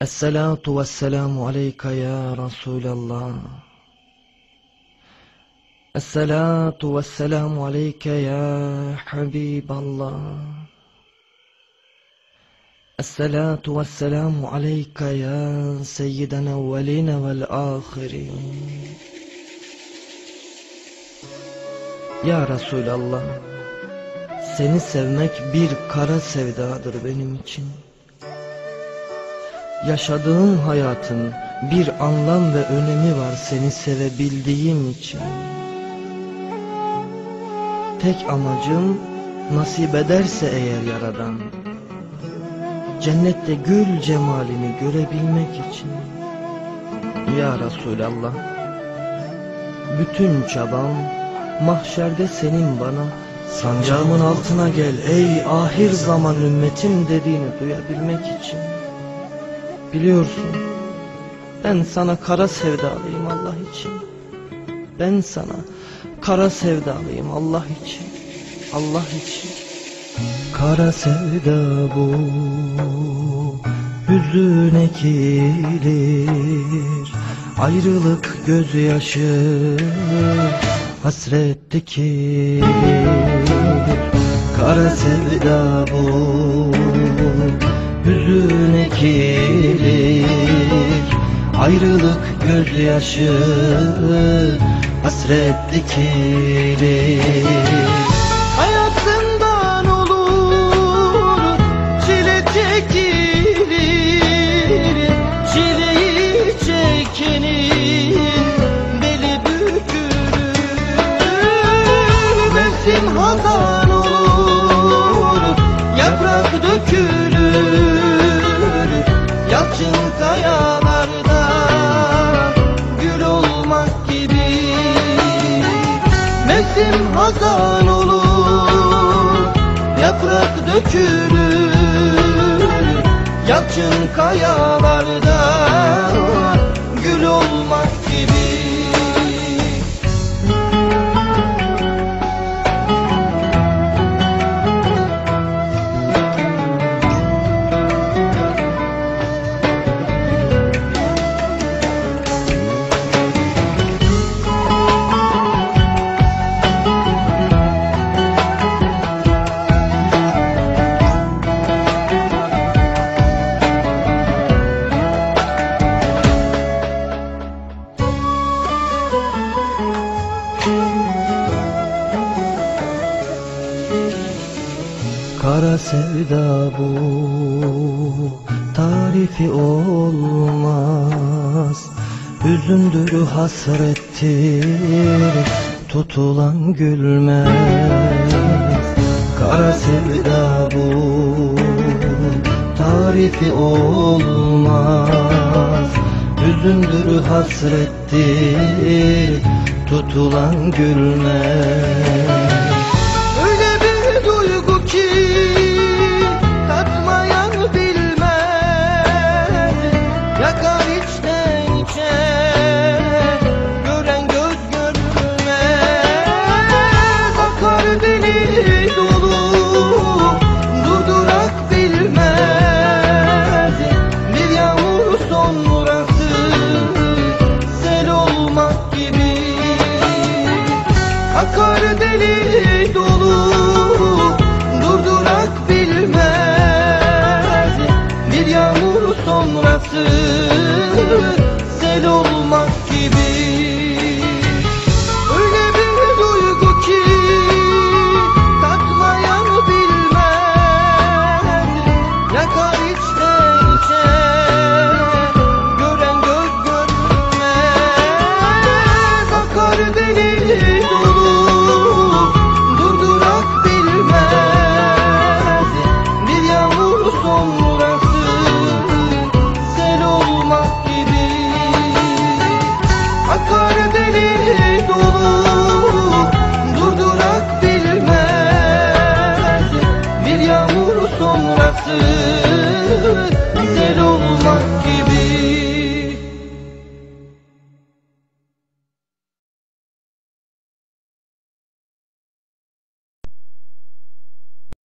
Esselatu vesselamu aleyke ya Resulallah. Esselatu vesselamu aleyke ya Habiballah. Esselatu vesselamu aleyke ya Seyyiden evveline vel ahirin. Ya Resulallah, seni sevmek bir kara sevdadır benim için. Yaşadığım hayatın bir anlam ve önemi var seni sevebildiğim için. Tek amacım nasip ederse eğer Yaradan, cennette gül cemalini görebilmek için. Ya Resulallah, bütün çabam mahşerde senin bana sancağımın altına gel ey ahir zaman ümmetim dediğini duyabilmek için. Biliyorsun, ben sana kara sevdalıyım Allah için. Ben sana kara sevdalıyım Allah için. Allah için. Kara sevda bu, hüzün ekilir, ayrılık gözyaşı, hasret dikilir. Kara sevda bu, hüzün ekilir, ayrılık gözyaşı, hasret dikilir. Hayatından olur çile çekilir, çileyi çekenin beli bükülür. Mevsim hazan olur, yaprak dökülür, yalçın kayalarda gül olmak gibi. Mevsim hazan olur, yaprak dökülür, yalçın kayalarda gül olmak gibi. Kara sevda bu, tarifi olmaz, hüzündür hasrettir, tutulan gülmez. Kara sevda bu, tarifi olmaz, hüzündür hasrettir, tutulan gülmez. Akar deli dolu, durdurak bilmez. Bir yağmur sonrası sel olmak gibi. Öyle bir duygu ki tatmayan bilmez. Yakar içten içe, gören göz görmez. Akar deli dolu, sonrası sel olmak gibi.